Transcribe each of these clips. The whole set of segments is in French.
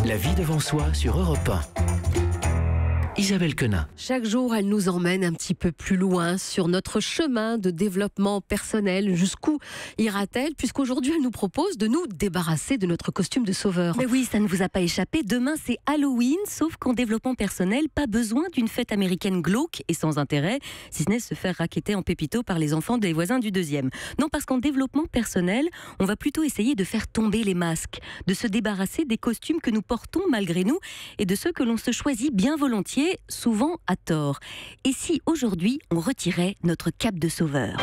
La vie devant soi sur Europe 1. Isabelle Quenat. Chaque jour, elle nous emmène un petit peu plus loin sur notre chemin de développement personnel. Jusqu'où ira-t-elle? Puisqu'aujourd'hui, elle nous propose de nous débarrasser de notre costume de sauveur. Mais oui, ça ne vous a pas échappé. Demain, c'est Halloween, sauf qu'en développement personnel, pas besoin d'une fête américaine glauque et sans intérêt, si ce n'est se faire racketter en pépito par les enfants des voisins du deuxième. Non, parce qu'en développement personnel, on va plutôt essayer de faire tomber les masques, de se débarrasser des costumes que nous portons malgré nous et de ceux que l'on se choisit bien volontiers, souvent à tort. Et si aujourd'hui on retirait notre cape de sauveur?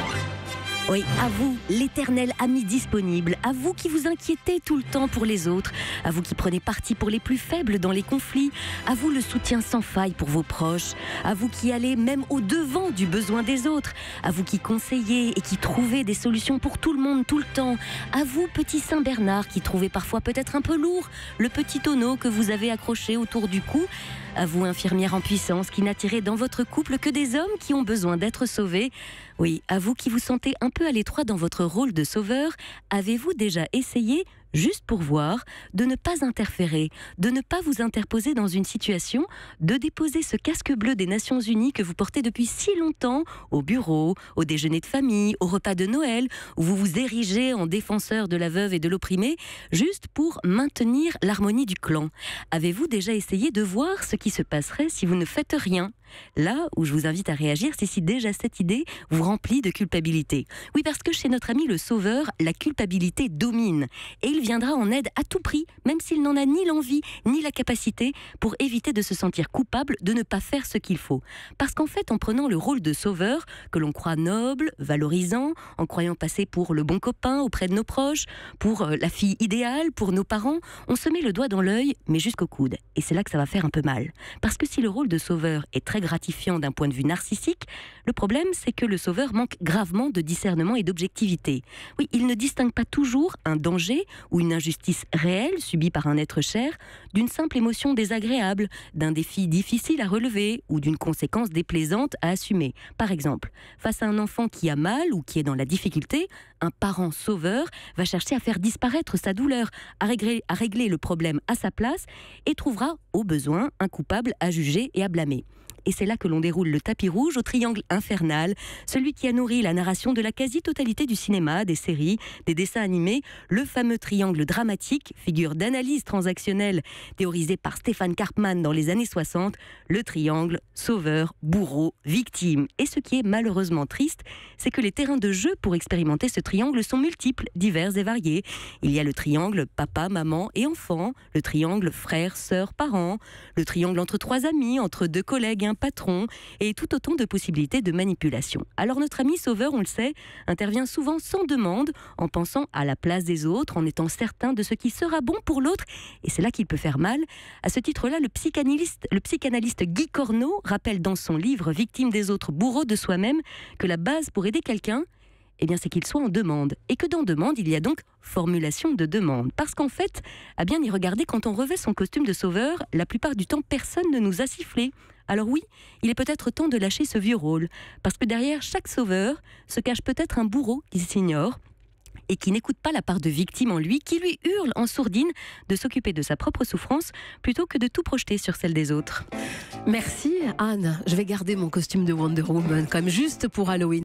Oui, à vous, l'éternel ami disponible, à vous qui vous inquiétez tout le temps pour les autres, à vous qui prenez parti pour les plus faibles dans les conflits, à vous le soutien sans faille pour vos proches, à vous qui allez même au-devant du besoin des autres, à vous qui conseillez et qui trouvez des solutions pour tout le monde tout le temps, à vous, petit Saint-Bernard, qui trouvez parfois peut-être un peu lourd le petit tonneau que vous avez accroché autour du cou, à vous, infirmière en puissance, qui n'attirez dans votre couple que des hommes qui ont besoin d'être sauvés. Oui, à vous qui vous sentez un peu à l'étroit dans votre rôle de sauveur, avez-vous déjà essayé, juste pour voir, de ne pas interférer, de ne pas vous interposer dans une situation, de déposer ce casque bleu des Nations Unies que vous portez depuis si longtemps au bureau, au déjeuner de famille, au repas de Noël, où vous vous érigez en défenseur de la veuve et de l'opprimé, juste pour maintenir l'harmonie du clan? Avez-vous déjà essayé de voir ce qui se passerait si vous ne faites rien? Là où je vous invite à réagir, c'est si déjà cette idée vous remplit de culpabilité. Oui, parce que chez notre ami le sauveur, la culpabilité domine. Et il viendra en aide à tout prix, même s'il n'en a ni l'envie, ni la capacité, pour éviter de se sentir coupable de ne pas faire ce qu'il faut. Parce qu'en fait, en prenant le rôle de sauveur, que l'on croit noble, valorisant, en croyant passer pour le bon copain auprès de nos proches, pour la fille idéale, pour nos parents, on se met le doigt dans l'œil, mais jusqu'au coude. Et c'est là que ça va faire un peu mal. Parce que si le rôle de sauveur est très gratifiant d'un point de vue narcissique, le problème c'est que le sauveur manque gravement de discernement et d'objectivité. Oui, il ne distingue pas toujours un danger ou une injustice réelle subie par un être cher d'une simple émotion désagréable, d'un défi difficile à relever ou d'une conséquence déplaisante à assumer. Par exemple, face à un enfant qui a mal ou qui est dans la difficulté, un parent sauveur va chercher à faire disparaître sa douleur, à régler le problème à sa place et trouvera au besoin un coupable à juger et à blâmer. Et c'est là que l'on déroule le tapis rouge au triangle infernal, celui qui a nourri la narration de la quasi-totalité du cinéma, des séries, des dessins animés, le fameux triangle dramatique, figure d'analyse transactionnelle théorisée par Stéphane Karpman dans les années 60, le triangle sauveur, bourreau, victime. Et ce qui est malheureusement triste, c'est que les terrains de jeu pour expérimenter ce triangle sont multiples, divers et variés. Il y a le triangle papa, maman et enfant, le triangle frère, sœur, parents, le triangle entre trois amis, entre deux collègues, un patron, et tout autant de possibilités de manipulation. Alors notre ami sauveur, on le sait, intervient souvent sans demande, en pensant à la place des autres, en étant certain de ce qui sera bon pour l'autre, et c'est là qu'il peut faire mal. À ce titre-là, le psychanalyste Guy Corneau rappelle dans son livre « Victime des autres, bourreau de soi-même » que la base pour aider quelqu'un, eh bien, c'est qu'il soit en demande. Et que dans demande, il y a donc formulation de demande. Parce qu'en fait, à bien y regarder, quand on revêt son costume de sauveur, la plupart du temps, personne ne nous a sifflé. Alors oui, il est peut-être temps de lâcher ce vieux rôle. Parce que derrière chaque sauveur se cache peut-être un bourreau qui s'ignore et qui n'écoute pas la part de victime en lui, qui lui hurle en sourdine de s'occuper de sa propre souffrance plutôt que de tout projeter sur celle des autres. Merci Anne, je vais garder mon costume de Wonder Woman quand même juste pour Halloween.